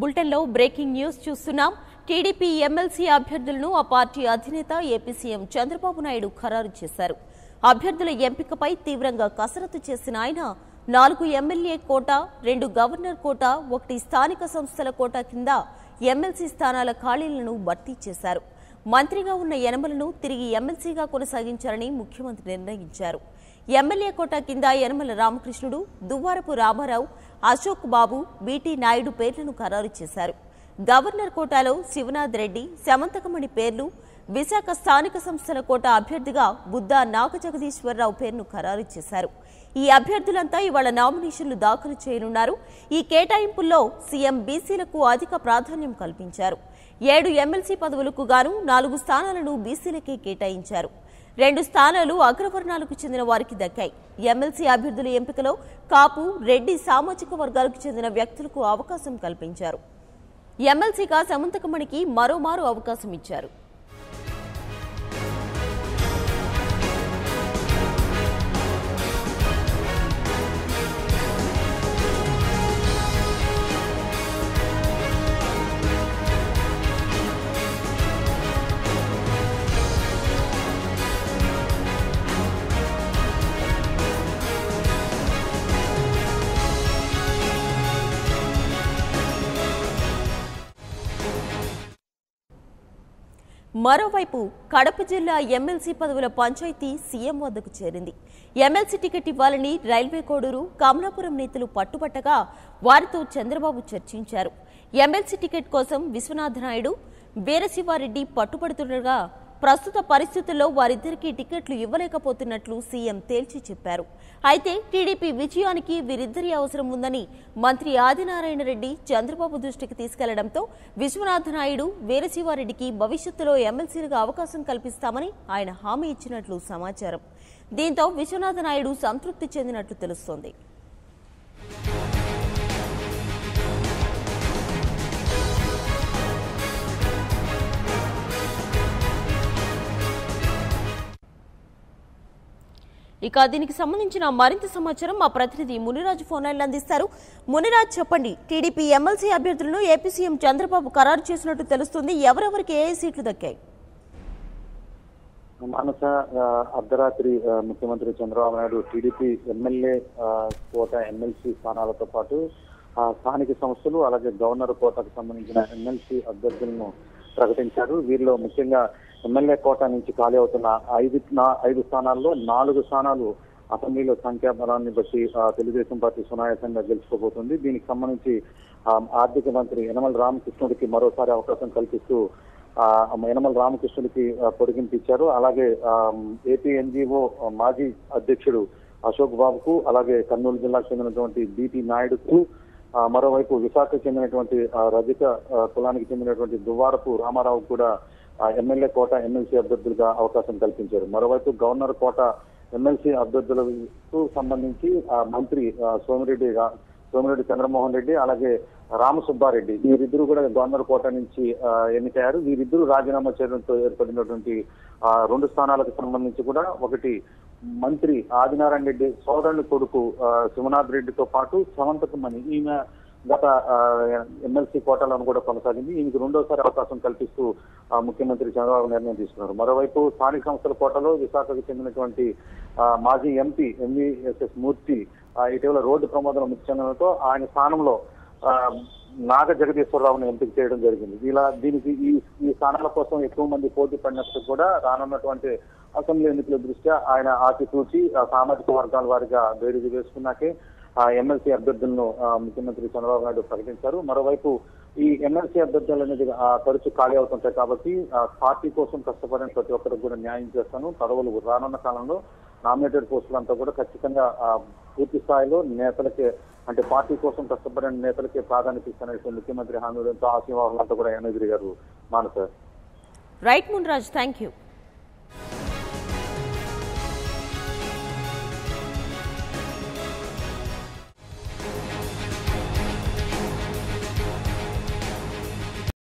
బులెటిన్లో breaking news చూస్తున్నాం. TDP MLC అభ్యర్థులను ఆ పార్టీ అధినేత ఏపీ సీఎం చంద్రబాబు నాయుడు ఖరారు చేశారు. అభ్యర్థుల ఎంపికపై తీవ్రంగా కసరత్తు చేసిన ఆయన 4 ఎమ్మెల్యే కోటా, 2 గవర్నర్ కోటా, 1 స్థానిక సంస్థల కోటా కింద ఎమ్మెల్సీ స్థానాల ఖాళీలను భర్తీ చేశారు. మంత్రిగా ఉన్న యనమలను తిరిగి ఎమ్మెల్సీగా కొనసాగించాలని ముఖ్యమంత్రి నిర్ణయించారు. ఎమ్మెల్యే కోటా కింద యనమల రామకృష్ణుడు, దువ్వారపు రామారావు, అశోక్ బాబు, బీటీ నాయుడు పేర్లను ఖరారు చేశారు. గవర్నర్ కోటాలో శివనాథ్ రెడ్డి, సమంతకమణి పేర్లు, విశాఖ స్థానిక సంస్థల కోటా అభ్యర్థిగా బుద్దా నాగజగదీశ్వరరావు పేరును ఖరారు చేశారు. ఈ అభ్యర్థులంతా ఇవాళ నామినేషన్లు దాఖలు చేయనున్నారు. ఈ కేటాయింపుల్లో సీఎం బీసీలకు అధిక ప్రాధాన్యం కల్పించారు. 7 ఎమ్మెల్సీ పదవులకు గాను 4 స్థానాలను బీసీలకే కేటాయించారు. 2 స్థానాలు అగ్రవర్ణాలకు చెందిన వారికి దక్కాయి. ఎమ్మెల్సీ అభ్యర్థుల ఎంపికలో కాపు, రెడ్డి సామాజిక వర్గాలకు చెందిన వ్యక్తులకు అవకాశం కల్పించారు. ఎమ్మెల్సీగా సమంతకమణికి మరోమారు అవకాశం ఇచ్చారు. మరోవైపు కడప జిల్లా ఎమ్మెల్సీ పదవుల పంచాయతీ సీఎం వద్దకు చేరింది. ఎమ్మెల్సీ టికెట్ ఇవ్వాలని రైల్వే కోడూరు, కమలాపురం నేతలు పట్టుబట్టగా వారితో చంద్రబాబు చర్చించారు. ఎమ్మెల్సీ టికెట్ కోసం విశ్వనాథ నాయుడు, వీరశివారెడ్డి పట్టుబడుతుండగా ప్రస్తుత పరిస్థితుల్లో వారిద్దరికీ టికెట్లు ఇవ్వలేకపోతున్నట్లు సీఎం తేల్చి చెప్పారు. అయితే టీడీపీ విజయానికి వీరిద్దరి అవసరం ఉందని మంత్రి ఆదినారాయణ రెడ్డి చంద్రబాబు దృష్టికి తీసుకెళ్లడంతో విశ్వనాథ నాయుడు, వీరశివారెడ్డికి భవిష్యత్తులో ఎమ్మెల్సీలుగా అవకాశం కల్పిస్తామని ఆయన హామీ ఇచ్చినట్లు సమాచారం. దీంతో విశ్వనాథ నాయుడు సంతృప్తి చెందినట్లు తెలుస్తోంది. ఇక దీనికి సంబంధించిన మరింత సమాచారం మా ప్రతినిధి మునిరాజు ఫోన్ లైన్లో అందిస్తారు. మునిరాజ్, చెప్పండి, టీడీపీ ఎమ్మెల్సీ అభ్యర్థులను ఏపీ సీఎం చంద్రబాబు ఖరారు చేసినట్టు తెలుస్తుంది. ఎవరెవరికి ఏ సీట్లు దక్కాయి? మానస, అర్ధరాత్రి ముఖ్యమంత్రి చంద్రబాబు నాయుడు టీడీపీ ఎమ్మెల్యే కోట, ఎమ్మెల్సీ స్థానాలతో పాటు స్థానిక సంస్థలు అలాగే గవర్నర్ కోటకు సంబంధించిన ఎమ్మెల్సీ అభ్యర్థులను ప్రకటించారు. వీరిలో ముఖ్యంగా ఎమ్మెల్యే కోట నుంచి ఖాళీ అవుతున్న 5 స్థానాల్లో 4 స్థానాలు అసెంబ్లీలో సంఖ్యాబలాన్ని బట్టి తెలుగుదేశం పార్టీ సునాయాసంగా గెలుచుకోబోతుంది. దీనికి సంబంధించి ఆర్థిక మంత్రి యనమల రామకృష్ణుడికి మరోసారి అవకాశం కల్పిస్తూ యనమల రామకృష్ణుడికి పొడిగింపిచ్చారు. అలాగే ఏపీ ఎన్జీఓ మాజీ అధ్యక్షుడు అశోక్ బాబుకు, అలాగే కర్నూలు జిల్లాకు చెందినటువంటి బీటీ నాయుడుకు, మరోవైపు విశాఖకు చెందినటువంటి రజక కులానికి చెందినటువంటి దువ్వారపు రామారావు కూడా ఎమ్మెల్యే కోట, ఎమ్మెల్సీ అభ్యర్థులుగా అవకాశం కల్పించారు. మరోవైపు గవర్నర్ కోట, ఎమ్మెల్సీ అభ్యర్థులకు సంబంధించి మంత్రి సోమిరెడ్డి చంద్రమోహన్ రెడ్డి, అలాగే రామసుబ్బారెడ్డి, వీరిద్దరూ కూడా గవర్నర్ కోట నుంచి ఎన్నికయ్యారు. వీరిద్దరూ రాజీనామా చేయడంతో ఏర్పడినటువంటి 2 స్థానాలకు సంబంధించి కూడా ఒకటి మంత్రి ఆదినారాయణ రెడ్డి సోదరుని కొడుకు శివనాథ్ రెడ్డితో పాటు సమంతకమణి, ఈమె గత ఎమ్మెల్సీ కోటాలను కూడా కొనసాగింది. ఈమెకు 2వసారి అవకాశం కల్పిస్తూ ముఖ్యమంత్రి చంద్రబాబు నిర్ణయం తీసుకున్నారు. మరోవైపు స్థానిక సంస్థల కోటలో విశాఖకు చెందినటువంటి మాజీ ఎంపీ ఎంవీఎస్ఎస్ మూర్తి ఇటీవల రోడ్డు ప్రమాదంలో మృతి చెందడంతో ఆయన స్థానంలో నాగ జగదీశ్వరరావును ఎంపిక చేయడం జరిగింది. దీనికి ఈ స్థానాల కోసం ఎక్కువ మంది పోటీ పడినప్పుడు కూడా రానున్నటువంటి అసెంబ్లీ ఎన్నికల దృష్ట్యా ఆయన ఆచితూచి సామాజిక వర్గాల వారిగా బేరీజు వేసుకున్నాకే ఎమ్మెల్సీ అభ్యర్థులను ముఖ్యమంత్రి చంద్రబాబు నాయుడు ప్రకటించారు. మరోవైపు ఈ ఎమ్మెల్సీ అభ్యర్థులు అనేది తరచు ఖాళీ అవుతుంటాయి కాబట్టి పార్టీ కోసం కష్టపడిన ప్రతి ఒక్కరికి కూడా న్యాయం చేస్తాను. పదవులు రానున్న కాలంలో నామినేటెడ్ పోస్టులంతా కూడా ఖచ్చితంగా పూర్తి స్థాయిలో నేతలకే, అంటే పార్టీ కోసం కష్టపడిన నేతలకే ప్రాధాన్యత ఇస్తానని ముఖ్యమంత్రి హామీ ఇవ్వడంతో ఆశీర్వాదాలంతా కూడా ఎన్నికయ్యారు. Manasa. Right Munraj, thank you.